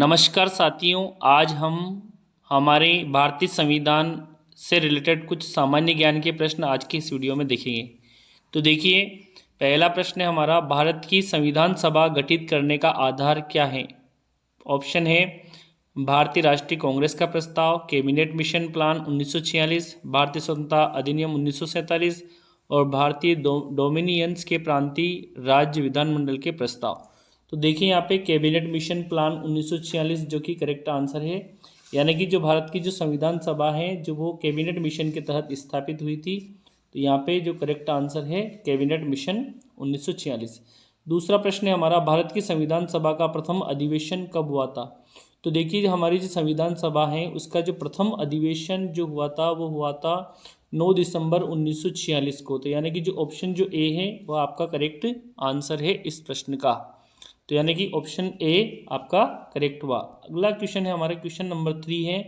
नमस्कार साथियों, आज हम हमारे भारतीय संविधान से रिलेटेड कुछ सामान्य ज्ञान के प्रश्न आज की इस वीडियो में देखेंगे। तो देखिए, पहला प्रश्न है हमारा, भारत की संविधान सभा गठित करने का आधार क्या है। ऑप्शन है भारतीय राष्ट्रीय कांग्रेस का प्रस्ताव, कैबिनेट मिशन प्लान 1946, भारतीय स्वतंत्रता अधिनियम 1947 और भारतीय डोमिनियंस के प्रांतीय राज्य विधानमंडल के प्रस्ताव। तो देखिए यहाँ पे कैबिनेट मिशन प्लान 1946 जो कि करेक्ट आंसर है, यानी कि जो भारत की जो संविधान सभा है जो वो कैबिनेट मिशन के तहत स्थापित हुई थी। तो यहाँ पे जो करेक्ट आंसर है कैबिनेट मिशन 1946। दूसरा प्रश्न है हमारा, भारत की संविधान सभा का प्रथम अधिवेशन कब हुआ था। तो देखिए, हमारी जो संविधान सभा है उसका जो प्रथम अधिवेशन जो हुआ था वो हुआ था 9 दिसंबर 1946 को। तो यानी कि जो ऑप्शन जो ए है वो आपका करेक्ट आंसर है इस प्रश्न का। तो यानी कि ऑप्शन ए आपका करेक्ट हुआ। अगला क्वेश्चन है हमारे, क्वेश्चन नंबर 3 है,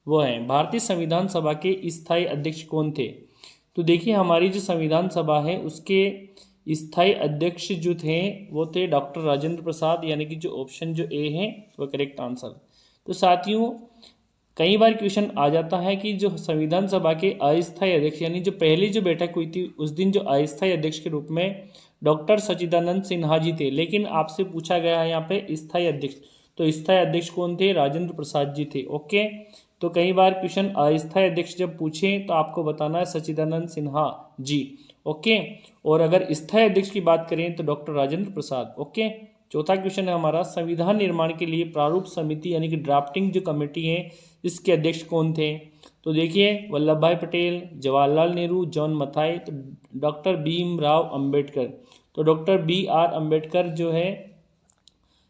वो है भारतीय संविधान सभा के स्थायी अध्यक्ष कौन थे। तो देखिए, हमारी जो संविधान सभा है उसके स्थायी अध्यक्ष जो थे वो थे डॉक्टर राजेंद्र प्रसाद, यानी कि जो ऑप्शन जो ए है वो करेक्ट आंसर। तो साथियों, कई बार क्वेश्चन आ जाता है कि जो संविधान सभा के अस्थायी अध्यक्ष, यानी जो पहली जो बैठक हुई थी उस दिन जो अस्थायी अध्यक्ष के रूप में डॉक्टर सच्चिदानंद सिन्हा जी थे, लेकिन आपसे पूछा गया है यहाँ पे स्थायी अध्यक्ष। तो स्थायी अध्यक्ष कौन थे? राजेंद्र प्रसाद जी थे। ओके, तो कई बार क्वेश्चन अस्थायी अध्यक्ष जब पूछे तो आपको बताना है सच्चिदानंद सिन्हा जी। ओके, और अगर स्थायी अध्यक्ष की बात करें तो डॉक्टर राजेंद्र प्रसाद। ओके, चौथा क्वेश्चन है हमारा, संविधान निर्माण के लिए प्रारूप समिति यानी कि ड्राफ्टिंग जो कमेटी है इसके अध्यक्ष कौन थे। तो देखिए, वल्लभ भाई पटेल, जवाहरलाल नेहरू, जॉन मथाई, तो डॉक्टर भीमराव अंबेडकर। तो डॉक्टर बी आर अंबेडकर जो है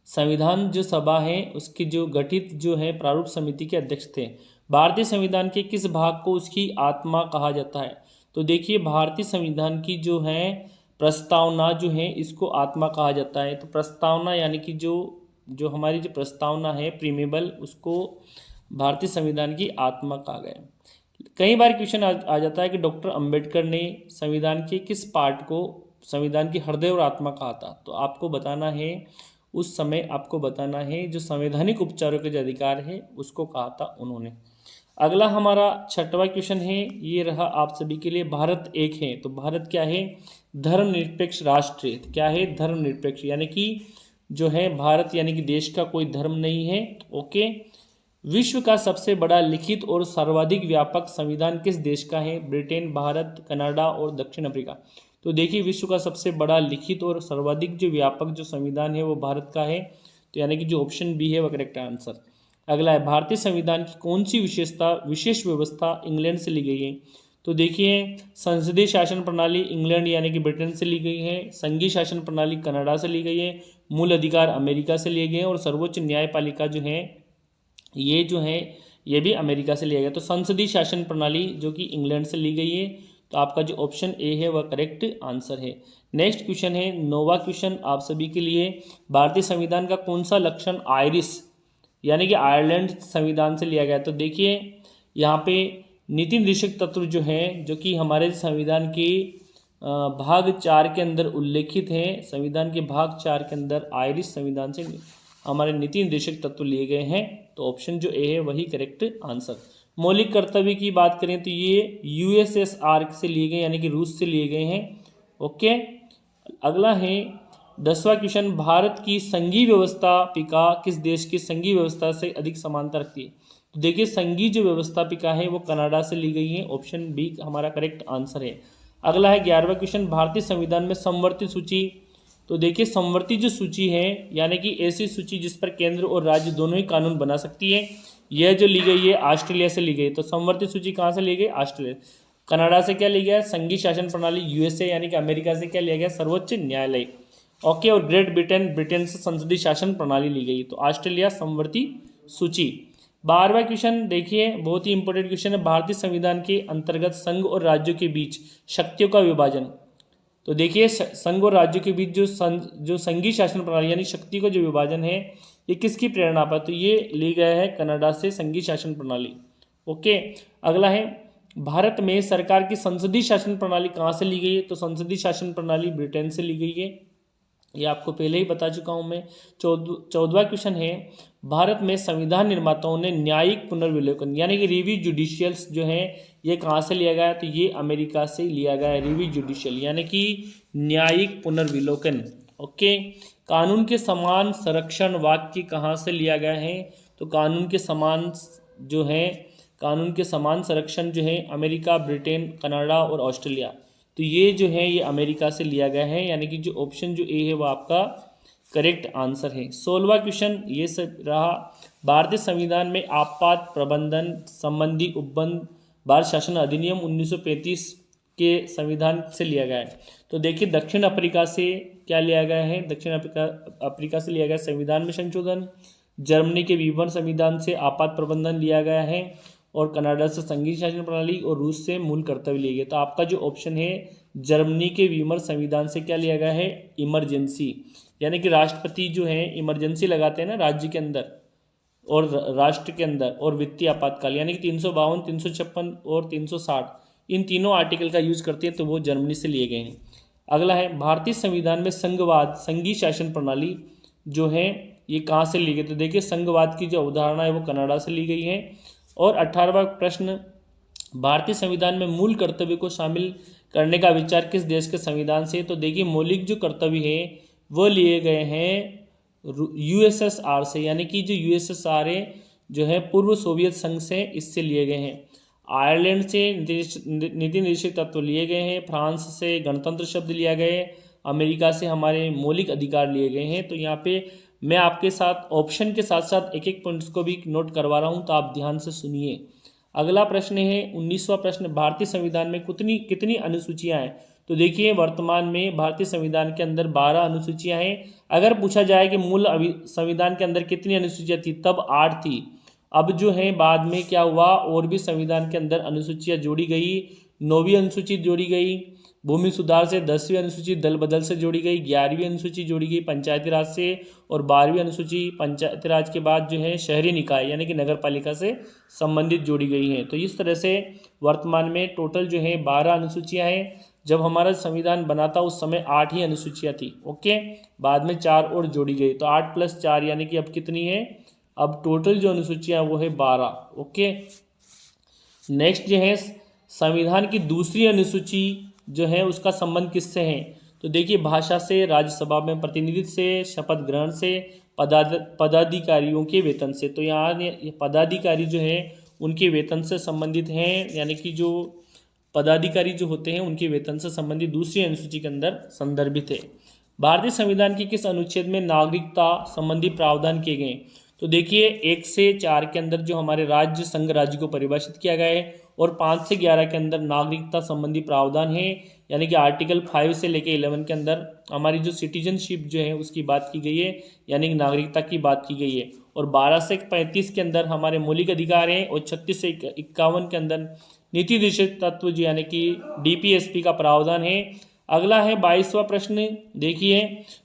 संविधान जो सभा है उसकी जो गठित जो है प्रारूप समिति के अध्यक्ष थे। भारतीय संविधान के किस भाग को उसकी आत्मा कहा जाता है। तो देखिए, भारतीय संविधान की जो है प्रस्तावना जो है इसको आत्मा कहा जाता है। तो प्रस्तावना यानी कि जो हमारी जो प्रस्तावना है प्रीमेबल, उसको भारतीय संविधान की आत्मा कहा गया। कई बार क्वेश्चन आ जाता है कि डॉक्टर अंबेडकर ने संविधान के किस पार्ट को संविधान की हृदय और आत्मा कहा था। तो आपको बताना है, उस समय आपको बताना है जो संवैधानिक उपचारों के जो अधिकार है उसको कहा था उन्होंने। अगला हमारा छठवां क्वेश्चन है, ये रहा आप सभी के लिए, भारत एक है। तो भारत क्या है? धर्मनिरपेक्ष राष्ट्र। क्या है? धर्मनिरपेक्ष, यानी कि जो है भारत यानी कि देश का कोई धर्म नहीं है। ओके, विश्व का सबसे बड़ा लिखित और सर्वाधिक व्यापक संविधान किस देश का है? ब्रिटेन, भारत, कनाडा और दक्षिण अफ्रीका। तो देखिए, विश्व का सबसे बड़ा लिखित और सर्वाधिक जो व्यापक जो संविधान है वो भारत का है। तो यानी कि जो ऑप्शन बी है वो करेक्ट आंसर। अगला है, भारतीय संविधान की कौन सी विशेष व्यवस्था इंग्लैंड से ली गई है। तो देखिए, संसदीय शासन प्रणाली इंग्लैंड यानी कि ब्रिटेन से ली गई है, संघीय शासन प्रणाली कनाडा से ली गई है, मूल अधिकार अमेरिका से लिए गए हैं और सर्वोच्च न्यायपालिका जो है ये भी अमेरिका से लिया गया। तो संसदीय शासन प्रणाली जो कि इंग्लैंड से ली गई है। तो आपका जो ऑप्शन ए है वह करेक्ट आंसर है। नेक्स्ट क्वेश्चन है, नौवां क्वेश्चन आप सभी के लिए, भारतीय संविधान का कौन सा लक्षण आयरिश यानी कि आयरलैंड संविधान से लिया गया। तो देखिए, यहाँ पे नीति निर्देशक तत्व जो है जो कि हमारे संविधान के भाग 4 के अंदर उल्लेखित है, संविधान के भाग 4 के अंदर आयरिश संविधान से हमारे नीति निर्देशक तत्व लिए गए हैं। तो ऑप्शन जो ए है वही करेक्ट आंसर। मौलिक कर्तव्य की बात करें तो ये यूएसएसआर से लिए गए यानी कि रूस से लिए गए हैं। ओके, अगला है 10वां क्वेश्चन, भारत की संघीय व्यवस्थापिका किस देश की संघीय व्यवस्था से अधिक समानता रखती है। तो देखिए, संघीय जो व्यवस्थापिका है वो कनाडा से ली गई है। ऑप्शन बी हमारा करेक्ट आंसर है। अगला है 11वां क्वेश्चन, भारतीय संविधान में समवर्ती सूची। तो देखिए, समवर्ती जो सूची है यानी कि ऐसी सूची जिस पर केंद्र और राज्य दोनों ही कानून बना सकती है, यह जो ली गई है ऑस्ट्रेलिया से ली गई। तो समवर्ती सूची कहाँ से ली गई? ऑस्ट्रेलिया। कनाडा से क्या लिया गया? संघीय शासन प्रणाली यूएसए यानी कि अमेरिका से क्या लिया गया? सर्वोच्च न्यायालय। ओके, और ग्रेट ब्रिटेन से संसदीय शासन प्रणाली ली गई। तो ऑस्ट्रेलिया समवर्ती सूची। 12वां क्वेश्चन देखिए, बहुत ही इंपॉर्टेंट क्वेश्चन है, भारतीय संविधान के अंतर्गत संघ और राज्यों के बीच शक्तियों का विभाजन। तो देखिए, संघ और राज्यों के बीच जो संघीय शासन प्रणाली यानी शक्ति का जो विभाजन है ये किसकी प्रेरणा पर? तो ये ली गया है कनाडा से संघीय शासन प्रणाली। ओके, अगला है, भारत में सरकार की संसदीय शासन प्रणाली कहाँ से ली गई है। तो संसदीय शासन प्रणाली ब्रिटेन से ली गई है। ये आपको पहले ही बता चुका हूँ मैं। 14वां क्वेश्चन है, भारत में संविधान निर्माताओं ने न्यायिक पुनर्विलोकन यानी कि रिव्यू जुडिशियल्स जो है ये कहाँ से लिया गया है? तो ये अमेरिका से लिया गया है, रिव्यू जुडिशियल यानी कि न्यायिक पुनर्विलोकन। ओके। कानून के समान संरक्षण वाक्य कहाँ से लिया गया है? तो कानून के समान जो है, कानून के समान संरक्षण जो है अमेरिका, ब्रिटेन, कनाडा और ऑस्ट्रेलिया, तो ये जो है ये अमेरिका से लिया गया है, यानी कि जो ऑप्शन जो ए है वो आपका करेक्ट आंसर है। 16वां क्वेश्चन ये सब रहा, भारतीय संविधान में आपात प्रबंधन संबंधी उपबंध भारत शासन अधिनियम 1935 के संविधान से लिया गया है। तो देखिए दक्षिण अफ्रीका से क्या लिया गया है? दक्षिण अफ्रीका से लिया गया संविधान में संशोधन, जर्मनी के वीमर संविधान से आपात प्रबंधन लिया गया है, और कनाडा से संघीय शासन प्रणाली, और रूस से मूल कर्तव्य लिए गए। तो आपका जो ऑप्शन है जर्मनी के वीमर संविधान से क्या लिया गया है? इमरजेंसी, यानी कि राष्ट्रपति जो है इमरजेंसी लगाते हैं ना राज्य के अंदर और राष्ट्र के अंदर, और वित्तीय आपातकाल यानी कि 352, 356 और 360 इन तीनों आर्टिकल का यूज करते हैं, तो वो जर्मनी से लिए गए हैं। अगला है, भारतीय संविधान में संघवाद संघीय शासन प्रणाली जो है ये कहाँ से ली गई? तो देखिए संघवाद की जो अवधारणा है वो कनाडा से ली गई है। और 18वां प्रश्न, भारतीय संविधान में मूल कर्तव्य को शामिल करने का विचार किस देश के संविधान से? तो देखिए मौलिक जो कर्तव्य है वो लिए गए हैं यूएसएसआर से, यानी कि जो यूएसएसआर है जो है पूर्व सोवियत संघ से, इससे लिए गए हैं। आयरलैंड से नीति निर्देशक तत्व लिए गए हैं, फ्रांस से गणतंत्र शब्द लिया गया है, अमेरिका से हमारे मौलिक अधिकार लिए गए हैं। तो यहाँ पे मैं आपके साथ ऑप्शन के साथ साथ एक एक पॉइंट्स को भी नोट करवा रहा हूँ, तो आप ध्यान से सुनिए। अगला प्रश्न है 19वां प्रश्न, भारतीय संविधान में कितनी अनुसूचियां हैं? तो देखिए वर्तमान में भारतीय संविधान के अंदर 12 अनुसूचियां हैं। अगर पूछा जाए कि मूल संविधान के अंदर कितनी अनुसूचियां थी, तब 8 थी। अब जो है बाद में क्या हुआ, और भी संविधान के अंदर अनुसूचियां जोड़ी गई, 9वीं अनुसूची जोड़ी गई, भूमि सुधार से 10वीं अनुसूची दल बदल से जोड़ी गई, 11वीं अनुसूची जोड़ी गई पंचायती राज से, और 12वीं अनुसूची पंचायती राज के बाद जो है शहरी निकाय यानी कि नगर पालिका से संबंधित जोड़ी गई हैं। तो इस तरह से वर्तमान में टोटल जो है 12 अनुसूचियां हैं। जब हमारा संविधान बना था उस समय 8 ही अनुसूचियां थी। ओके, बाद में 4 और जोड़ी गई, तो 8 + 4 यानी कि अब कितनी है? अब टोटल जो अनुसूचियां वो है 12। ओके, नेक्स्ट जो है संविधान की दूसरी अनुसूची जो है उसका संबंध किससे है? तो देखिए भाषा से, राज्यसभा में प्रतिनिधित्व से, शपथ ग्रहण से, पदाधिकारियों के वेतन से। तो यहाँ पदाधिकारी जो है उनके वेतन से संबंधित हैं, यानी कि जो पदाधिकारी जो होते हैं उनके वेतन से संबंधित दूसरी अनुसूची के अंदर संदर्भित है। भारतीय संविधान के किस अनुच्छेद में नागरिकता संबंधी प्रावधान किए गए? तो देखिए 1 से 4 के अंदर जो हमारे राज्य संघ राज्य को परिभाषित किया गया है, और 5 से 11 के अंदर नागरिकता संबंधी प्रावधान है, यानी कि आर्टिकल 5 से लेकर 11 के अंदर हमारी जो सिटीजनशिप जो है उसकी बात की गई है, यानी कि नागरिकता की बात की गई है। और 12 से 35 के अंदर हमारे मौलिक अधिकार हैं, और 36 से 51 के अंदर नीति निर्देशक तत्व जो यानी कि डीपीएसपी का प्रावधान है। अगला है 22वां प्रश्न, देखिए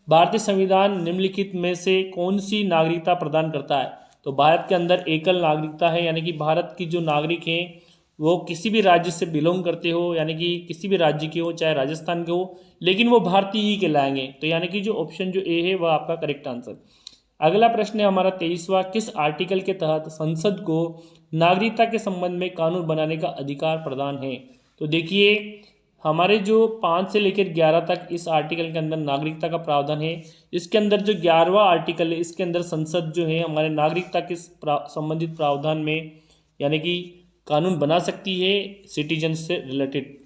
भारतीय संविधान निम्नलिखित में से कौन सी नागरिकता प्रदान करता है? तो भारत के अंदर एकल नागरिकता है, यानी कि भारत की जो नागरिक हैं वो किसी भी राज्य से बिलोंग करते हो, यानी कि किसी भी राज्य के हो, चाहे राजस्थान के हो, लेकिन वो भारतीय ही कहलाएंगे। तो यानी कि जो ऑप्शन जो ए है वह आपका करेक्ट आंसर। अगला प्रश्न है हमारा 23वां, किस आर्टिकल के तहत संसद को नागरिकता के संबंध में कानून बनाने का अधिकार प्रदान है? तो देखिए हमारे जो 5 से लेकर 11 तक इस आर्टिकल के अंदर नागरिकता का प्रावधान है। इसके अंदर जो 11वां आर्टिकल है इसके अंदर संसद जो है हमारे नागरिकता के संबंधित प्रावधान में यानी कि कानून बना सकती है सिटीजन से रिलेटेड।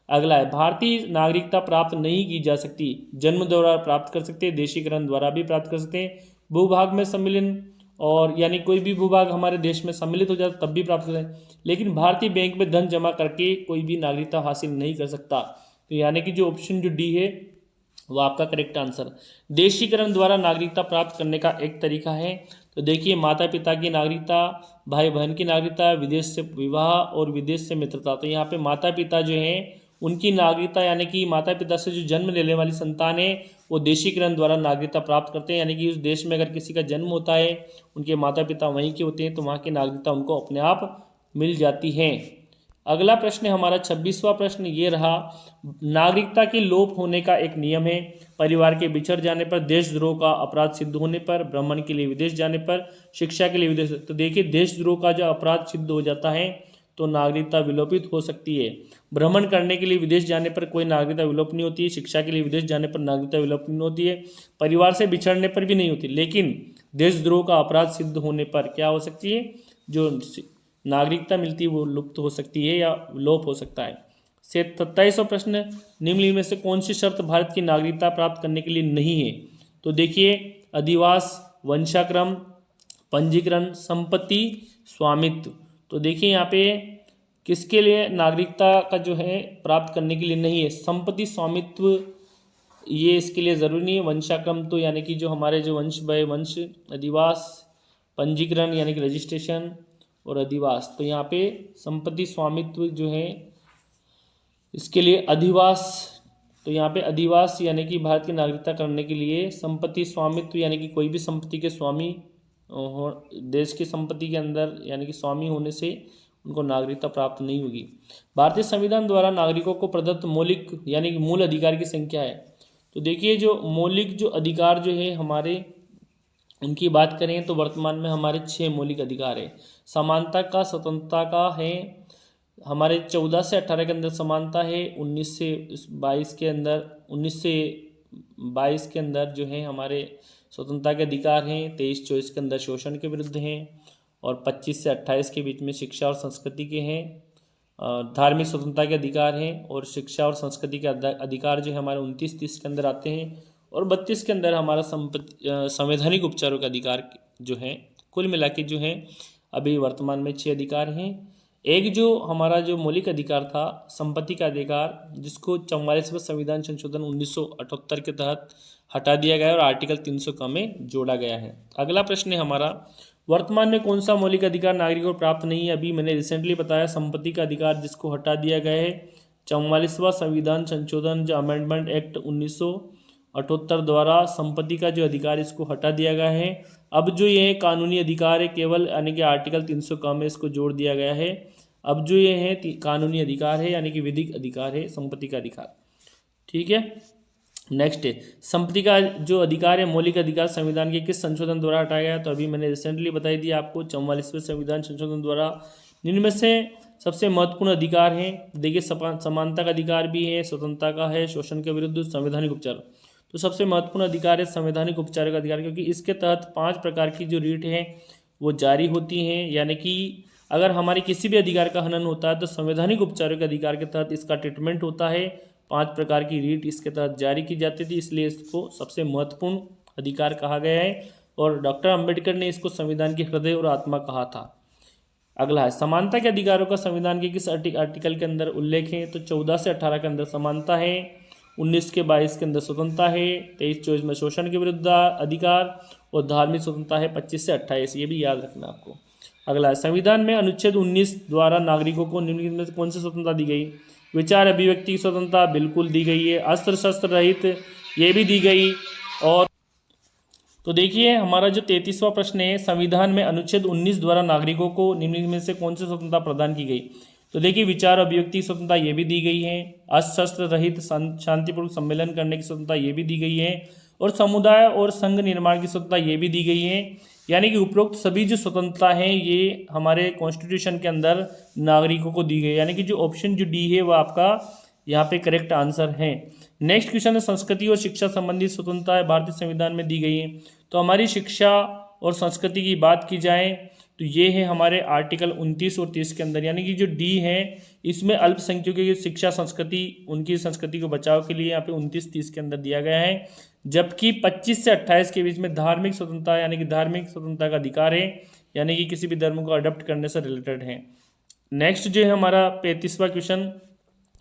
अगला है, भारतीय नागरिकता प्राप्त नहीं की जा सकती, जन्म द्वारा प्राप्त कर सकते हैं, देशीकरण द्वारा भी प्राप्त कर सकते हैं, भूभाग में सम्मिलन, और यानी कोई भी भूभाग हमारे देश में सम्मिलित हो जाता तब भी प्राप्त कर सकते हैं, लेकिन भारतीय बैंक में धन जमा करके कोई भी नागरिकता हासिल नहीं कर सकता। तो यानी कि जो ऑप्शन जो डी है वो आपका करेक्ट आंसर। देशीकरण द्वारा नागरिकता प्राप्त करने का एक तरीका है, तो देखिए माता पिता की नागरिकता, भाई बहन की नागरिकता, विदेश से विवाह और विदेश से मित्रता। तो यहाँ पे माता पिता जो हैं उनकी नागरिकता यानी कि माता पिता से जो जन्म लेने वाली संतान है वो देशीकरण द्वारा नागरिकता प्राप्त करते हैं, यानी कि उस देश में अगर किसी का जन्म होता है, उनके माता पिता वहीं के होते हैं, तो वहाँ की नागरिकता उनको अपने आप मिल जाती है। अगला प्रश्न हमारा 26वां प्रश्न ये रहा, नागरिकता के लोप होने का एक नियम है। परिवार के बिछड़ जाने पर, देशद्रोह का अपराध सिद्ध होने पर, भ्रमण के लिए विदेश जाने पर, शिक्षा के लिए विदेश। तो देखिए देशद्रोह का जो अपराध सिद्ध हो जाता है तो नागरिकता विलोपित हो सकती है। भ्रमण करने के लिए विदेश जाने पर कोई नागरिकता विलोप नहीं होती है। शिक्षा के लिए विदेश जाने पर नागरिकता विलोप नहीं होती है। परिवार से बिछड़ने पर भी नहीं होती, लेकिन देशद्रोह का अपराध सिद्ध होने पर क्या हो सकती है, जो नागरिकता मिलती है वो लुप्त हो सकती है या लोप हो सकता है। 27वां प्रश्न, निम्नलिखित में से कौन सी शर्त भारत की नागरिकता प्राप्त करने के लिए नहीं है? तो देखिए अधिवास, वंशाक्रम, पंजीकरण, संपत्ति, स्वामित्व। तो देखिए यहाँ पे किसके लिए नागरिकता का जो है प्राप्त करने के लिए नहीं है? संपत्ति, स्वामित्व ये इसके लिए ज़रूरी नहीं है। वंशाक्रम तो यानी कि जो हमारे जो वंश बाय वंश, अधिवास, पंजीकरण यानी कि रजिस्ट्रेशन और अधिवास। तो यहाँ पे संपत्ति स्वामित्व जो है इसके लिए अधिवास। तो यहाँ पे अधिवास यानी कि भारत की नागरिकता करने के लिए संपत्ति स्वामित्व यानी कि कोई भी संपत्ति के स्वामी देश की संपत्ति के अंदर यानी कि स्वामी होने से उनको नागरिकता प्राप्त नहीं होगी। भारतीय संविधान द्वारा नागरिकों को प्रदत्त मौलिक यानी कि मूल अधिकार की संख्या है। तो देखिए जो मौलिक जो अधिकार जो है हमारे उनकी बात करें तो वर्तमान में हमारे 6 मौलिक अधिकार है। समानता का, स्वतंत्रता का है हमारे 14 से 18 के अंदर समानता है, 19 से 22 के अंदर जो है हमारे स्वतंत्रता के अधिकार हैं, 23-24 के अंदर शोषण के विरुद्ध हैं और 25 से 28 के बीच में शिक्षा और संस्कृति के हैं। धार्मिक स्वतंत्रता के अधिकार हैं और शिक्षा और संस्कृति के अधिकार जो है हमारे 29-30 के अंदर आते हैं और 32 के अंदर हमारा संवैधानिक उपचारों का अधिकार जो है। कुल मिला के जो है अभी वर्तमान में 6 अधिकार हैं। एक जो हमारा जो मौलिक अधिकार था संपत्ति का अधिकार, जिसको 44वें संविधान संशोधन 1978 के तहत हटा दिया गया और आर्टिकल 300 में जोड़ा गया है। अगला प्रश्न है हमारा, वर्तमान में कौन सा मौलिक अधिकार नागरिकों को प्राप्त नहीं है? अभी मैंने रिसेंटली बताया संपत्ति का अधिकार जिसको हटा दिया गया है। 44वां संविधान संशोधन जो अमेंडमेंट एक्ट 1978 द्वारा संपत्ति का जो अधिकार इसको हटा दिया गया है। अब जो ये कानूनी अधिकार है केवल यानी कि आर्टिकल 300 में इसको जोड़ दिया गया है। अब जो ये है कानूनी अधिकार है यानी कि विधिक अधिकार है संपत्ति का अधिकार। ठीक है, नेक्स्ट है संपत्ति का जो अधिकार है मौलिक अधिकार संविधान के किस संशोधन द्वारा हटाया गया? तो अभी मैंने रिसेंटली बताई दी आपको 44वें संविधान संशोधन द्वारा। इनमें से सबसे महत्वपूर्ण अधिकार है देखिए समानता का अधिकार भी है, स्वतंत्रता का है, शोषण के विरुद्ध, संवैधानिक उपचार। तो सबसे महत्वपूर्ण अधिकार है संवैधानिक उपचार का अधिकार, क्योंकि इसके तहत 5 प्रकार की जो रीट है वो जारी होती हैं। यानी कि अगर हमारे किसी भी अधिकार का हनन होता है तो संवैधानिक उपचारों के अधिकार के तहत इसका ट्रीटमेंट होता है। 5 प्रकार की रीट इसके तहत जारी की जाती थी, इसलिए इसको सबसे महत्वपूर्ण अधिकार कहा गया है और डॉक्टर अंबेडकर ने इसको संविधान की हृदय और आत्मा कहा था। अगला है समानता के अधिकारों का संविधान के किस आर्टिकल के अंदर उल्लेख है? तो 14 से 18 के अंदर समानता है, 19 के 22 के अंदर स्वतंत्रता है, 23-24 में शोषण के विरुद्ध अधिकार और धार्मिक स्वतंत्रता है 25 से 28। ये भी याद रखना आपको। अगला है संविधान में अनुच्छेद 19 द्वारा नागरिकों को निम्नलिखित में कौन सी स्वतंत्रता दी गई? विचार अभिव्यक्ति की स्वतंत्रता बिल्कुल दी गई है, अस्त्र शस्त्र रहित ये भी दी गई। और तो देखिए हमारा जो 33वां प्रश्न है संविधान में अनुच्छेद 19 द्वारा नागरिकों को निम्नलिखित में से कौन सी स्वतंत्रता प्रदान की गई? तो देखिए विचार अभिव्यक्ति स्वतंत्रता ये भी दी गई है, अस्त्र शस्त्र रहित शांतिपूर्वक सम्मेलन करने की स्वतंत्रता ये भी दी गई है और समुदाय और संघ निर्माण की स्वतंत्रता ये भी दी गई है। यानी कि उपरोक्त सभी जो स्वतंत्रता है ये हमारे कॉन्स्टिट्यूशन के अंदर नागरिकों को दी गई। यानी कि जो ऑप्शन जो डी है वो आपका यहाँ पे करेक्ट आंसर है। नेक्स्ट क्वेश्चन है संस्कृति और शिक्षा संबंधी स्वतंत्रता भारतीय संविधान में दी गई है। तो हमारी शिक्षा और संस्कृति की बात की जाए तो ये है हमारे आर्टिकल 29 और 30 के अंदर। यानी कि जो डी है इसमें अल्पसंख्यकों की शिक्षा संस्कृति उनकी संस्कृति को बचाव के लिए यहाँ पे 29-30 के अंदर दिया गया है। जबकि 25 से 28 के बीच में धार्मिक स्वतंत्रता यानी कि धार्मिक स्वतंत्रता का अधिकार है, यानी कि किसी भी धर्म को अडॉप्ट करने से रिलेटेड है। नेक्स्ट जो है हमारा 35वां क्वेश्चन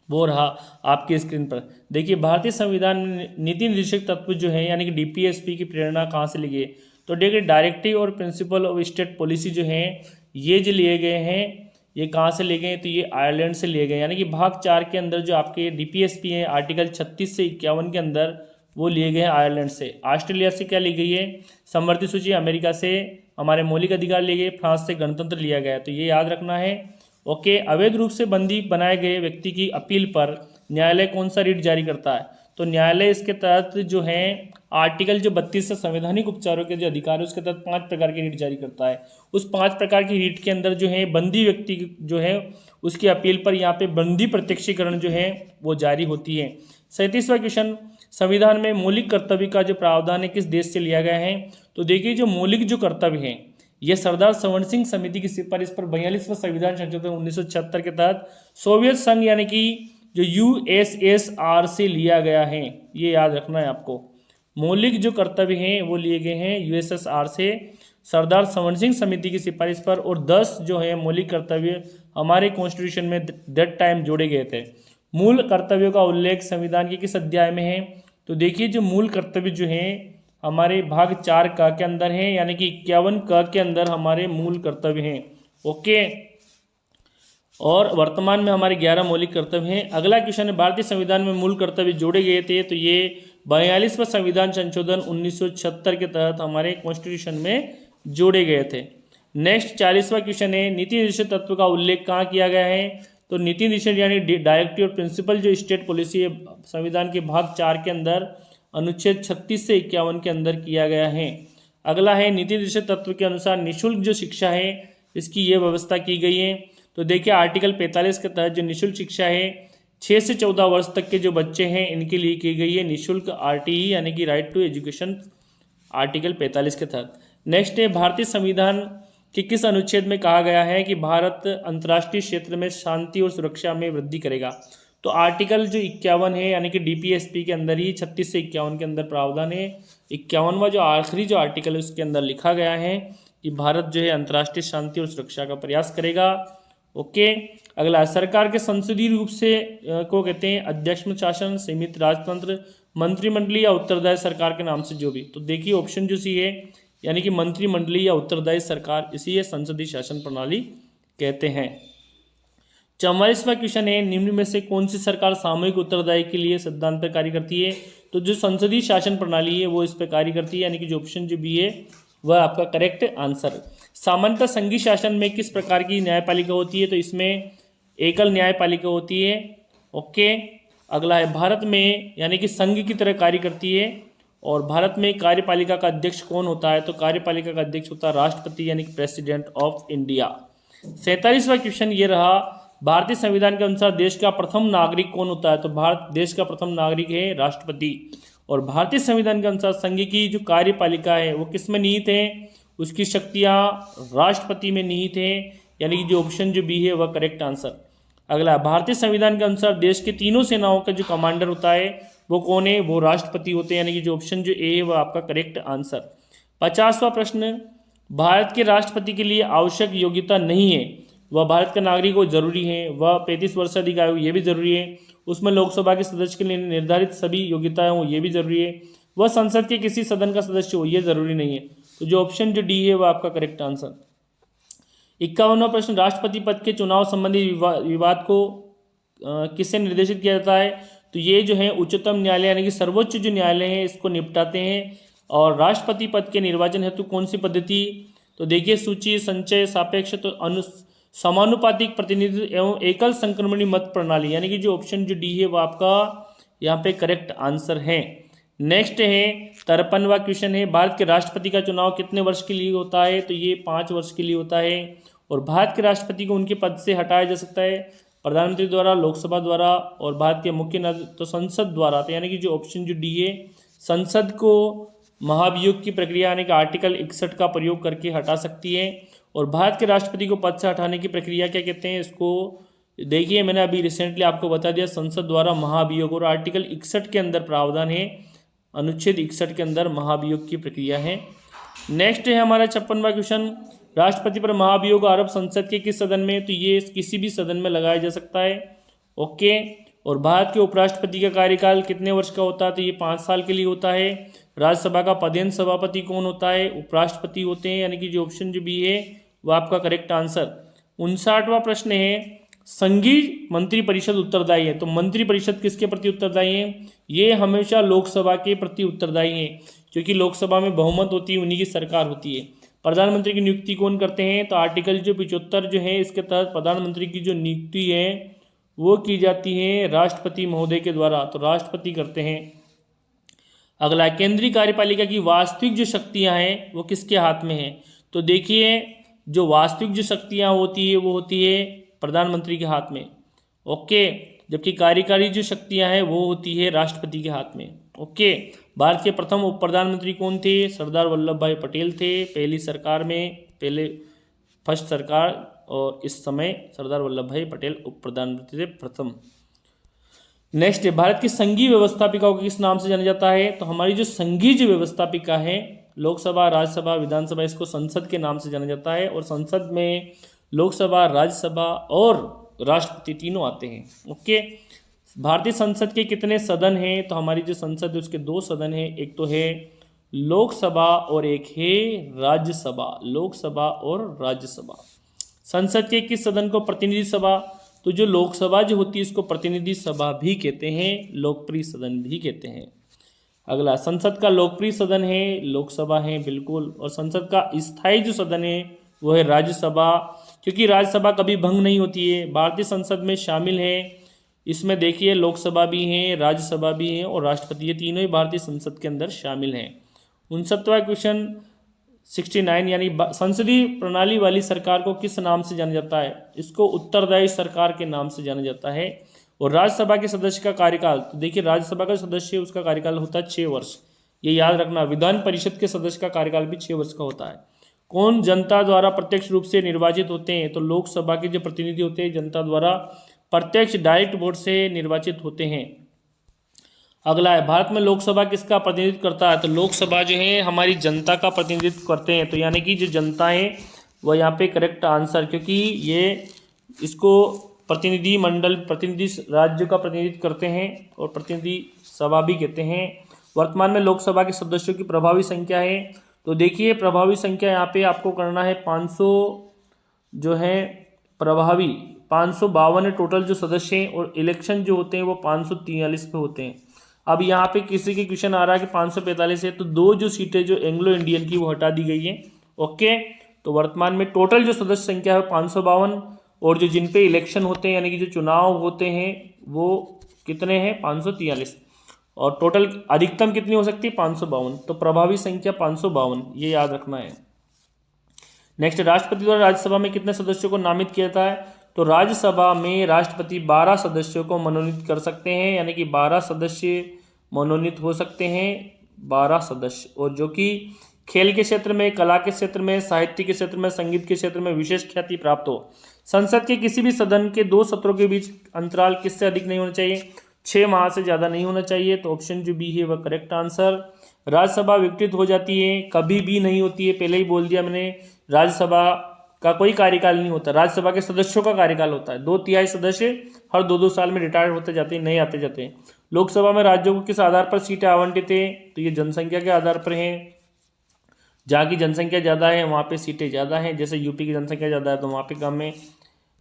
वो रहा आपकी स्क्रीन पर। देखिए भारतीय संविधान में नीति निर्देशक तत्व जो है यानी कि डीपीएसपी की प्रेरणा कहाँ से ली गई? तो देखिए डायरेक्टिव और प्रिंसिपल ऑफ स्टेट पॉलिसी जो है ये जो लिए गए हैं ये कहाँ से लिए गए हैं? तो ये आयरलैंड से लिए गए। यानी कि भाग 4 के अंदर जो आपके डीपीएसपी है आर्टिकल 36 से 51 के अंदर वो लिए गए हैं आयरलैंड से। ऑस्ट्रेलिया से क्या ली गई है? समवर्ती सूची। अमेरिका से हमारे मौलिक अधिकार लिए गए, फ्रांस से गणतंत्र लिया गया। तो ये याद रखना है। ओके, अवैध रूप से बंदी बनाए गए व्यक्ति की अपील पर न्यायालय कौन सा रिट जारी करता है? तो न्यायालय इसके तहत जो है आर्टिकल जो 32 से संवैधानिक उपचारों के जो अधिकार है उसके तहत 5 प्रकार की रिट जारी करता है। उस 5 प्रकार की रिट के अंदर जो है बंदी व्यक्ति जो है उसकी अपील पर यहाँ पे बंदी प्रत्यक्षीकरण जो है वो जारी होती है। 37वां क्वेश्चन, संविधान में मौलिक कर्तव्य का जो प्रावधान है किस देश से लिया गया है? तो देखिए जो मौलिक जो कर्तव्य है ये सरदार सवर्ण सिंह समिति की सिफारिश पर 42वां संविधान संशोधन 1976 के तहत सोवियत संघ यानी कि जो यूएसएसआर से लिया गया है, ये याद रखना है आपको। मौलिक जो कर्तव्य हैं वो लिए गए हैं यूएसएसआर से सरदार सवर्ण सिंह समिति की सिफारिश पर, और 10 जो है मौलिक कर्तव्य हमारे कॉन्स्टिट्यूशन में दैट टाइम जोड़े गए थे। मूल कर्तव्यों का उल्लेख संविधान के किस अध्याय में है? तो देखिए जो मूल कर्तव्य जो है हमारे भाग 4 क के अंदर है, यानी कि 51 क के अंदर हमारे मूल कर्तव्य हैं। ओके, और वर्तमान में हमारे 11 मौलिक कर्तव्य हैं। अगला क्वेश्चन है, भारतीय संविधान में मूल कर्तव्य जोड़े गए थे, तो ये 42वां संविधान संशोधन 1976 के तहत हमारे कॉन्स्टिट्यूशन में जोड़े गए थे। नेक्स्ट 40वां क्वेश्चन है, नीति निर्देशक तत्व का उल्लेख कहाँ किया गया है? तो नीति निर्देशक यानी डायरेक्टिव और प्रिंसिपल जो स्टेट पॉलिसी है संविधान के भाग 4 के अंदर अनुच्छेद 36 से 51 के अंदर किया गया है। अगला है, नीति निर्देशक तत्व के अनुसार निःशुल्क जो शिक्षा है इसकी ये व्यवस्था की गई है। तो देखिए आर्टिकल 45 के तहत जो निःशुल्क शिक्षा है 6 से 14 वर्ष तक के जो बच्चे हैं इनके लिए की गई है निःशुल्क आरटीई यानी कि राइट टू एजुकेशन, आर्टिकल 45 के तहत। नेक्स्ट है, भारतीय संविधान के किस अनुच्छेद में कहा गया है कि भारत अंतर्राष्ट्रीय क्षेत्र में शांति और सुरक्षा में वृद्धि करेगा? तो आर्टिकल जो 51 है यानी कि डीपीएसपी के अंदर ही 36 से 51 के अंदर प्रावधान है। 51वां जो आखिरी जो आर्टिकल है उसके अंदर लिखा गया है कि भारत जो है अंतर्राष्ट्रीय शांति और सुरक्षा का प्रयास करेगा। ओके, अगला, सरकार के संसदीय रूप से को कहते हैं अध्यक्ष शासन, सीमित राजतंत्र, मंत्रिमंडलीय या उत्तरदायी सरकार के नाम से जो भी। तो देखिए ऑप्शन जो सी है यानी कि मंत्रिमंडलीय या उत्तरदायी सरकार, इसी है संसदीय शासन प्रणाली कहते हैं। 44वां क्वेश्चन है, निम्न में से कौन सी सरकार सामूहिक उत्तरदायी के लिए सिद्धांत पर कार्य करती है? तो जो संसदीय शासन प्रणाली है वो इस पर कार्य करती है, यानी कि जो ऑप्शन जो बी है वह आपका करेक्ट आंसर। सामान्यतः संघीय शासन में किस प्रकार की न्यायपालिका होती है? तो इसमें एकल न्यायपालिका होती है। ओके, अगला है, भारत में यानी कि संघ की तरह कार्य करती है, और भारत में कार्यपालिका का अध्यक्ष कौन होता है? तो कार्यपालिका का अध्यक्ष होता है राष्ट्रपति यानी कि प्रेसिडेंट ऑफ इंडिया। 47वां क्वेश्चन ये रहा, भारतीय संविधान के अनुसार देश का प्रथम नागरिक कौन होता है? तो भारत देश का प्रथम नागरिक है राष्ट्रपति। और भारतीय संविधान के अनुसार संघ की जो कार्यपालिका है वो किस में निहित है? उसकी शक्तियां राष्ट्रपति में निहित है, यानी कि जो ऑप्शन जो बी है वह करेक्ट आंसर। अगला, भारतीय संविधान के अनुसार देश के तीनों सेनाओं का जो कमांडर होता है वो कौन है? वो राष्ट्रपति होते हैं, यानी कि जो ऑप्शन जो ए है वह आपका करेक्ट आंसर। 50वां प्रश्न, भारत के राष्ट्रपति के लिए आवश्यक योग्यता नहीं है, वह भारत का नागरिक हो जरूरी है, वह 35 वर्ष से अधिक आयु ये भी जरूरी है, उसमें लोकसभा के सदस्य के लिए निर्धारित सभी योग्यताएं हो ये भी जरूरी है, वह संसद के किसी सदन का सदस्य हो ये जरूरी नहीं है। तो जो ऑप्शन जो डी है वह आपका करेक्ट आंसर। 51वां प्रश्न, राष्ट्रपति पद के चुनाव संबंधी विवाद को किससे निर्देशित किया जाता है? तो ये जो है उच्चतम न्यायालय यानी कि सर्वोच्च जो न्यायालय है इसको निपटाते हैं। और राष्ट्रपति पद के निर्वाचन हेतु कौन सी पद्धति? तो देखिए सूची, संचय, सापेक्ष, तो समानुपातिक प्रतिनिधित्व एवं एकल संक्रमणी मत प्रणाली, यानी कि जो ऑप्शन जो डी है वो आपका यहाँ पे करेक्ट आंसर है। नेक्स्ट है 53वां क्वेश्चन है, भारत के राष्ट्रपति का चुनाव कितने वर्ष के लिए होता है? तो ये 5 वर्ष के लिए होता है। और भारत के राष्ट्रपति को उनके पद से हटाया जा सकता है प्रधानमंत्री द्वारा, लोकसभा द्वारा, और भारत के मुख्य तो संसद द्वारा। तो यानी कि जो ऑप्शन जो डी है, संसद को महाभियोग की प्रक्रिया यानी कि आर्टिकल 61 का प्रयोग करके हटा सकती है। और भारत के राष्ट्रपति को पद से हटाने की प्रक्रिया क्या कहते हैं? इसको देखिए मैंने अभी रिसेंटली आपको बता दिया, संसद द्वारा महाभियोग, और आर्टिकल 61 के अंदर प्रावधान है, अनुच्छेद 61 के अंदर महाभियोग की प्रक्रिया है। नेक्स्ट है हमारा 56वां क्वेश्चन, राष्ट्रपति पर महाभियोग आरोप संसद के किस सदन में? तो ये किसी भी सदन में लगाया जा सकता है। ओके, और भारत के उपराष्ट्रपति का कार्यकाल कितने वर्ष का होता है? तो ये 5 साल के लिए होता है। राज्यसभा का पदेन सभापति कौन होता है? उपराष्ट्रपति होते हैं, यानी कि जो ऑप्शन जो बी है वो आपका करेक्ट आंसर। 59वां प्रश्न है, संघीय मंत्रिपरिषद उत्तरदायी है, तो मंत्रिपरिषद किसके प्रति उत्तरदायी है? ये हमेशा लोकसभा के प्रति उत्तरदायी है, क्योंकि लोकसभा में बहुमत होती है, उन्हीं की सरकार होती है। प्रधानमंत्री की नियुक्ति कौन करते हैं? तो आर्टिकल जो 75 जो है इसके तहत प्रधानमंत्री की जो नियुक्ति है वो की जाती है राष्ट्रपति महोदय के द्वारा, तो राष्ट्रपति करते हैं। अगला, केंद्रीय कार्यपालिका की वास्तविक जो शक्तियां हैं वो किसके हाथ में है? तो देखिए जो वास्तविक जो शक्तियां होती है वो होती है प्रधानमंत्री के हाथ में, ओके, जबकि कार्यकारी जो शक्तियां हैं वो होती है राष्ट्रपति के हाथ में, ओके। भारत के प्रथम उप प्रधानमंत्री कौन थे? सरदार वल्लभ भाई पटेल थे, पहली सरकार में, पहले फर्स्ट सरकार, और इस समय सरदार वल्लभ भाई पटेल उप प्रधानमंत्री थे प्रथम। नेक्स्ट है, भारत की संघीय व्यवस्थापिका को किस नाम से जाना जाता है? तो हमारी जो संघीय जो व्यवस्थापिका है, लोकसभा, राज्यसभा, विधानसभा, इसको संसद के नाम से जाना जाता है, और संसद में लोकसभा, राज्यसभा और राष्ट्रपति तीनों आते हैं, ओके। भारतीय संसद के कितने सदन हैं? तो हमारी जो संसद है उसके 2 सदन हैं, एक तो है लोकसभा और एक है राज्यसभा, लोकसभा और राज्यसभा। संसद के किस सदन को प्रतिनिधि सभा? तो जो लोकसभा जो होती है इसको प्रतिनिधि सभा भी कहते हैं, लोकप्रिय सदन भी कहते हैं। अगला, संसद का लोकप्रिय सदन है लोकसभा है, बिल्कुल, और संसद का स्थायी जो सदन है वो है राज्यसभा, क्योंकि राज्यसभा कभी भंग नहीं होती है। भारतीय संसद में शामिल है, इसमें देखिए लोकसभा भी है, राज्यसभा भी है और राष्ट्रपति, ये तीनों ही भारतीय संसद के अंदर शामिल हैं। 69वां क्वेश्चन 69, यानी संसदीय प्रणाली वाली सरकार को किस नाम से जाना जाता है? इसको उत्तरदायी सरकार के नाम से जाना जाता है। और राज्यसभा के सदस्य का कार्यकाल, तो देखिए राज्यसभा का सदस्य उसका कार्यकाल होता है 6 वर्ष, ये याद रखना। विधान परिषद के सदस्य का कार्यकाल भी 6 वर्ष का होता है। कौन जनता द्वारा प्रत्यक्ष रूप से निर्वाचित होते हैं? तो लोकसभा के जो प्रतिनिधि होते हैं जनता द्वारा प्रत्यक्ष डायरेक्ट वोट से निर्वाचित होते हैं। अगला है, भारत में लोकसभा किसका प्रतिनिधित्व करता है? तो लोकसभा जो है हमारी जनता का प्रतिनिधित्व करते हैं, तो यानी कि जो जनता है वो यहाँ पे करेक्ट आंसर, क्योंकि ये इसको प्रतिनिधि मंडल, प्रतिनिधि राज्य का प्रतिनिधित्व करते हैं और प्रतिनिधि सभा भी कहते हैं। वर्तमान में लोकसभा के सदस्यों की प्रभावी संख्या है, तो देखिए प्रभावी संख्या यहाँ पे आपको करना है 500 जो है प्रभावी 552 टोटल जो सदस्य हैं, और इलेक्शन जो होते हैं वो 543 पे होते हैं। अब यहाँ पे किसी के क्वेश्चन आ रहा है कि 545 है, तो 2 जो सीटें जो एंग्लो इंडियन की वो हटा दी गई है, ओके। तो वर्तमान में टोटल जो सदस्य संख्या है 552, और जो जिन पे इलेक्शन होते हैं यानी कि जो चुनाव होते हैं वो कितने हैं? 543, और टोटल अधिकतम कितनी हो सकती है? 552, तो प्रभावी संख्या 552, ये याद रखना है। नेक्स्ट, राष्ट्रपति द्वारा राज्यसभा में कितने सदस्यों को नामित किया जाता है? तो राज्यसभा में राष्ट्रपति 12 सदस्यों को मनोनीत कर सकते हैं, यानी कि 12 सदस्य मनोनीत हो सकते हैं, 12 सदस्य, और जो कि खेल के क्षेत्र में, कला के क्षेत्र में, साहित्य के क्षेत्र में, संगीत के क्षेत्र में विशेष ख्याति प्राप्त हो। संसद के किसी भी सदन के 2 सत्रों के बीच अंतराल किससे अधिक नहीं होना चाहिए? 6 माह से ज़्यादा नहीं होना चाहिए, तो ऑप्शन जो बी है वह करेक्ट आंसर। राज्यसभा विघटित हो जाती है, कभी भी नहीं होती है, पहले ही बोल दिया मैंने, राज्यसभा का कोई कार्यकाल नहीं होता, राज्यसभा के सदस्यों का कार्यकाल होता है। 2/3 सदस्य हर 2-2 साल में रिटायर्ड होते जाते हैं, नहीं आते जाते हैं। लोकसभा में राज्यों को किस आधार पर सीटें आवंटित है? तो ये जनसंख्या के आधार पर हैं, जहाँ की जनसंख्या ज़्यादा है वहाँ पे सीटें ज़्यादा हैं, जैसे यूपी की जनसंख्या ज़्यादा है तो वहाँ पे कम है।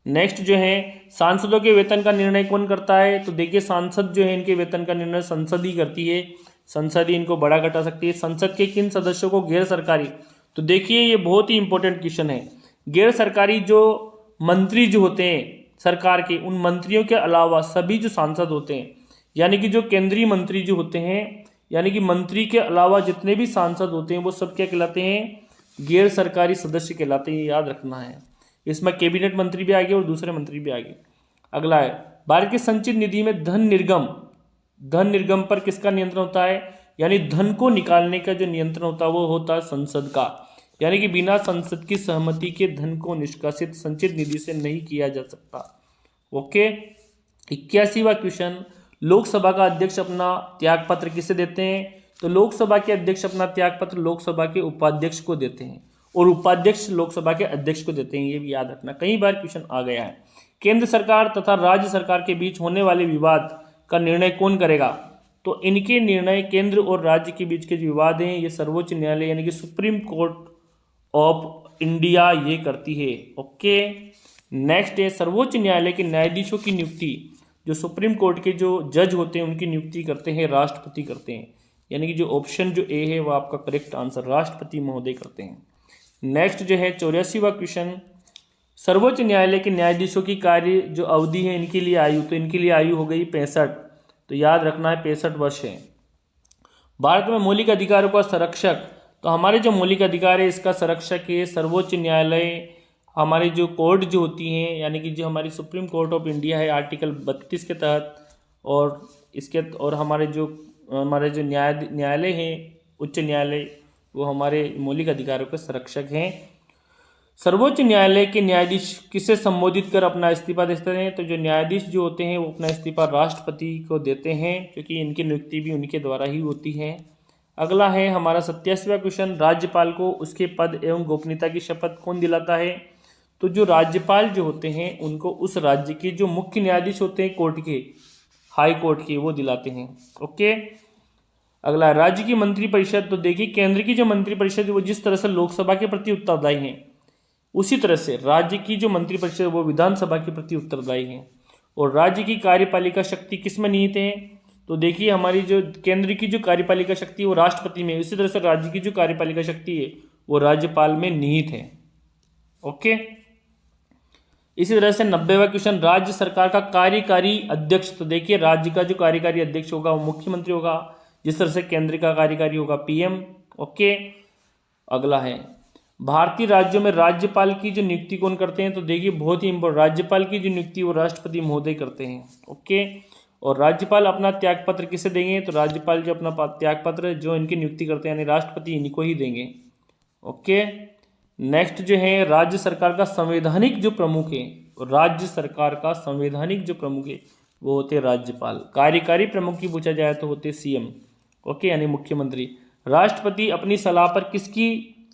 नेक्स्ट जो है, सांसदों के वेतन का निर्णय कौन करता है? तो देखिए सांसद जो है इनके वेतन का निर्णय संसद ही करती है, संसद ही इनको बढ़ा घटा सकती है। संसद के किन सदस्यों को गैर सरकारी, तो देखिए ये बहुत ही इंपॉर्टेंट क्वेश्चन है। गैर सरकारी जो मंत्री जो होते हैं सरकार के, उन मंत्रियों के अलावा सभी जो सांसद होते हैं, यानी कि जो केंद्रीय मंत्री जो होते हैं, यानी कि मंत्री के अलावा जितने भी सांसद होते हैं वो सब क्या कहलाते हैं? गैर सरकारी सदस्य कहलाते हैं, याद रखना है। इसमें कैबिनेट मंत्री भी आ गए और दूसरे मंत्री भी आ गए। अगला है, भारत के संचित निधि में धन निर्गम पर किसका नियंत्रण होता है? यानी धन को निकालने का जो नियंत्रण होता है वो होता है संसद का, यानी कि बिना संसद की सहमति के धन को निष्कासित संचित निधि से नहीं किया जा सकता, ओके। 81वां क्वेश्चन, लोकसभा का अध्यक्ष अपना त्यागपत्र किसे देते हैं? तो लोकसभा के अध्यक्ष अपना त्यागपत्र लोकसभा के उपाध्यक्ष को देते हैं, और उपाध्यक्ष लोकसभा के अध्यक्ष को देते हैं, ये भी याद रखना, कई बार क्वेश्चन आ गया है। केंद्र सरकार तथा राज्य सरकार के बीच होने वाले विवाद का निर्णय कौन करेगा? तो इनके निर्णय केंद्र और राज्य के बीच के जो विवाद हैं ये सर्वोच्च न्यायालय यानी कि सुप्रीम कोर्ट ऑफ इंडिया ये करती है, ओके। नेक्स्ट है, सर्वोच्च न्यायालय के न्यायाधीशों की नियुक्ति, जो सुप्रीम कोर्ट के जो जज होते हैं उनकी नियुक्ति करते हैं राष्ट्रपति करते हैं, यानी कि जो ऑप्शन जो ए है वो आपका करेक्ट आंसर, राष्ट्रपति महोदय करते हैं। नेक्स्ट जो है 84वां क्वेश्चन, सर्वोच्च न्यायालय के न्यायाधीशों की कार्य जो अवधि है इनके लिए आयु, तो इनके लिए आयु हो गई 65, तो याद रखना है 65 वर्ष है। भारत में मौलिक अधिकारों का संरक्षक, तो हमारे जो मौलिक अधिकार है इसका संरक्षक है सर्वोच्च न्यायालय। हमारी जो कोर्ट जो होती हैं यानी कि जो हमारी सुप्रीम कोर्ट ऑफ इंडिया है आर्टिकल 32 के तहत, और हमारे जो न्यायालय हैं उच्च न्यायालय, वो हमारे मौलिक अधिकारों के संरक्षक हैं। सर्वोच्च न्यायालय के न्यायाधीश किसे संबोधित कर अपना इस्तीफा देते हैं, तो जो न्यायाधीश जो होते हैं वो अपना इस्तीफा राष्ट्रपति को देते हैं, क्योंकि इनकी नियुक्ति भी उनके द्वारा ही होती है। अगला है हमारा 87वां क्वेश्चन, राज्यपाल को उसके पद एवं गोपनीयता की शपथ कौन दिलाता है, तो जो राज्यपाल जो होते हैं उनको उस राज्य के जो मुख्य न्यायाधीश होते हैं कोर्ट के, हाई कोर्ट के, वो दिलाते हैं। ओके, अगला राज्य की मंत्रिपरिषद, तो देखिए केंद्र की जो मंत्रिपरिषद वो जिस तरह से लोकसभा के प्रति उत्तरदायी है, उसी तरह से राज्य की जो मंत्रिपरिषद वो विधानसभा के प्रति उत्तरदायी है। और राज्य की कार्यपालिका शक्ति किस में निहित है, तो देखिए हमारी जो केंद्र की जो कार्यपालिका शक्ति है वो राष्ट्रपति में, इसी तरह से राज्य की जो कार्यपालिका शक्ति है वो राज्यपाल में निहित है। ओके, इसी तरह से 90वां क्वेश्चन, राज्य सरकार का कार्यकारी अध्यक्ष, तो देखिए राज्य का जो कार्यकारी अध्यक्ष होगा वो मुख्यमंत्री होगा, जिस तरह से केंद्र का कार्यकारी होगा पीएम। ओके, अगला है भारतीय राज्यों में राज्यपाल की जो नियुक्ति कौन करते हैं, तो देखिए बहुत ही इंपॉर्टेंट, राज्यपाल की जो नियुक्ति वो राष्ट्रपति महोदय करते हैं। ओके, और राज्यपाल अपना त्यागपत्र किसे देंगे, तो राज्यपाल जो अपना त्यागपत्र जो इनकी नियुक्ति करते हैं यानी राष्ट्रपति इनको ही देंगे। ओके, नेक्स्ट जो है राज्य सरकार का संवैधानिक जो प्रमुख है, राज्य सरकार का संवैधानिक जो प्रमुख है वो होते राज्यपाल। कार्यकारी प्रमुख की पूछा जाए तो होते सीएम। ओके, यानी मुख्यमंत्री। राष्ट्रपति अपनी सलाह पर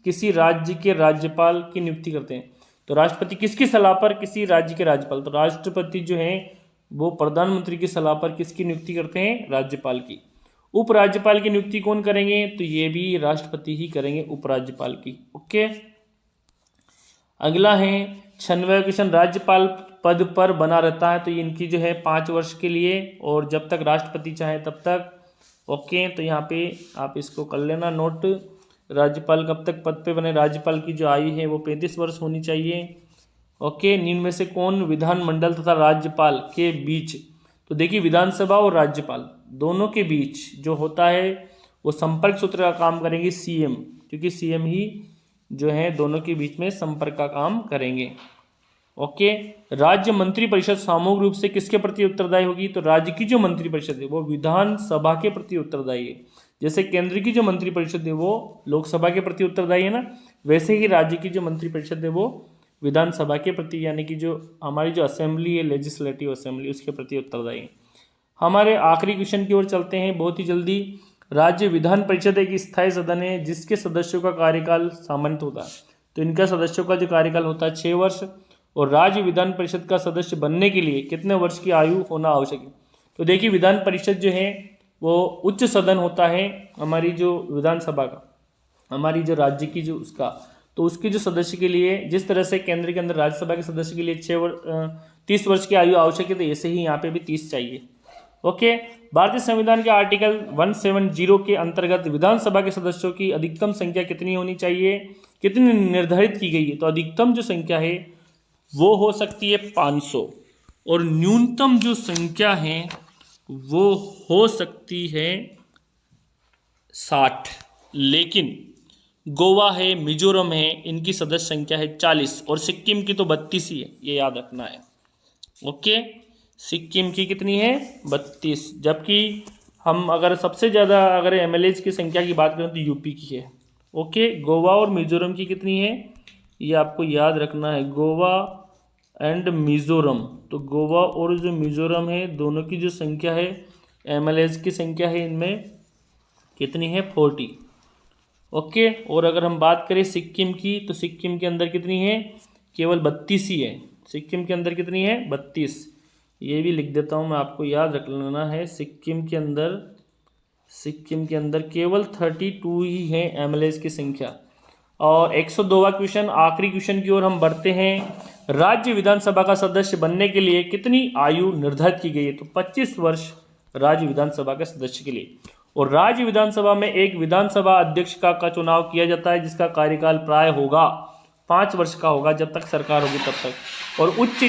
किसी राज्य के राज्यपाल की नियुक्ति करते हैं, तो राष्ट्रपति किसकी सलाह पर, किसी राज्य के राज्यपाल, तो राष्ट्रपति जो है वो प्रधानमंत्री की सलाह पर किसकी नियुक्ति करते हैं, राज्यपाल की। उपराज्यपाल की नियुक्ति कौन करेंगे, तो ये भी राष्ट्रपति ही करेंगे उपराज्यपाल की। ओके, अगला है 96वां क्वेश्चन, राज्यपाल पद पर बना रहता है, तो इनकी जो है 5 वर्ष के लिए और जब तक राष्ट्रपति चाहे तब तक। ओके, तो यहाँ पे आप इसको कर लेना नोट, राज्यपाल कब तक पद पे बने, राज्यपाल की जो आयु है वो 35 वर्ष होनी चाहिए। ओके, निम्न में से कौन विधानमंडल तथा राज्यपाल के बीच, तो देखिए विधानसभा और राज्यपाल दोनों के बीच जो होता है वो संपर्क सूत्र का काम करेंगे सीएम, क्योंकि सीएम ही जो है दोनों के बीच में संपर्क का काम करेंगे। ओके, राज्य मंत्रिपरिषद सामूहिक रूप से किसके प्रति उत्तरदायी होगी, तो राज्य की जो मंत्रिपरिषद है वो विधानसभा के प्रति उत्तरदायी है। जैसे केंद्र की जो मंत्रिपरिषद है वो लोकसभा के प्रति उत्तरदायी है ना, वैसे ही राज्य की जो मंत्रिपरिषद है वो विधानसभा के प्रति, यानी कि जो हमारी जो असेंबली है लेजिस्लेटिव असेंबली, उसके प्रति उत्तरदायी है। हमारे आखिरी क्वेश्चन की ओर चलते हैं बहुत ही जल्दी। राज्य विधान परिषद एक स्थायी सदन है जिसके सदस्यों का कार्यकाल सामान्य होता है, तो इनका सदस्यों का जो कार्यकाल होता है 6 वर्ष। और राज्य विधान परिषद का सदस्य बनने के लिए कितने वर्ष की आयु होना आवश्यक है, तो देखिए विधान परिषद जो है वो उच्च सदन होता है हमारी जो विधानसभा का, हमारी जो राज्य की जो उसका, तो उसके जो सदस्य के लिए जिस तरह से केंद्र के अंदर राज्यसभा के सदस्य के लिए 30 वर्ष की आयु आवश्यक है, तो ऐसे ही यहाँ पे भी 30 चाहिए। ओके, भारतीय संविधान के आर्टिकल 170 के अंतर्गत विधानसभा के सदस्यों की अधिकतम संख्या कितनी होनी चाहिए, कितनी निर्धारित की गई है, तो अधिकतम जो संख्या है वो हो सकती है 500 और न्यूनतम जो संख्या है वो हो सकती है 60। लेकिन गोवा है, मिजोरम है, इनकी सदस्य संख्या है 40 और सिक्किम की तो 32 ही है, ये याद रखना है। ओके, सिक्किम की कितनी है 32, जबकि हम अगर सबसे ज़्यादा अगर एमएलए की संख्या की बात करें तो यूपी की है। ओके, गोवा और मिजोरम की कितनी है ये आपको याद रखना है, गोवा एंड मिजोरम, तो गोवा और जो मिजोरम है दोनों की जो संख्या है एमएलए की संख्या है इनमें कितनी है 40। ओके, और अगर हम बात करें सिक्किम की तो सिक्किम के अंदर कितनी है केवल 32 ही है, सिक्किम के अंदर कितनी है 32, ये भी लिख देता हूँ मैं, आपको याद रख लेना है। सिक्किम के अंदर केवल 32 ही है एमएलए की संख्या। और 102वां क्वेश्चन, आखिरी क्वेश्चन की ओर हम बढ़ते हैं। राज्य विधानसभा का सदस्य बनने के लिए कितनी आयु निर्धारित की गई है, तो 25 वर्ष राज्य विधानसभा के सदस्य के लिए। और राज्य विधानसभा में एक विधानसभा अध्यक्ष का चुनाव किया जाता है, जिसका कार्यकाल प्राय होगा 5 वर्ष का होगा, जब तक सरकार होगी तब तक। और उच्च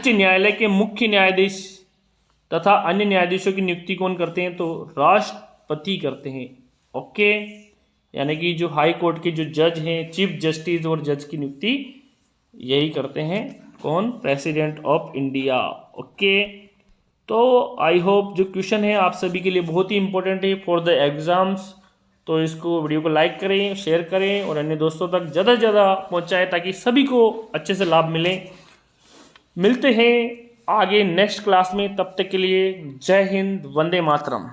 न्यायालय के मुख्य न्यायाधीश तथा अन्य न्यायाधीशों की नियुक्ति कौन करते हैं? तो राष्ट्रपति करते हैं। ओके, यानी कि जो हाई कोर्ट के जो जज हैं, चीफ जस्टिस और जज की नियुक्ति यही करते हैं, कौन? President of India. ओके, तो आई होप जो क्वेश्चन है आप सभी के लिए बहुत ही इंपॉर्टेंट है फॉर द एग्जाम्स। तो इसको वीडियो को लाइक करें, शेयर करें और अन्य दोस्तों तक ज़्यादा से ज़्यादा पहुँचाएं, ताकि सभी को अच्छे से लाभ मिले। मिलते हैं आगे नेक्स्ट क्लास में, तब तक के लिए जय हिंद, वंदे मातरम।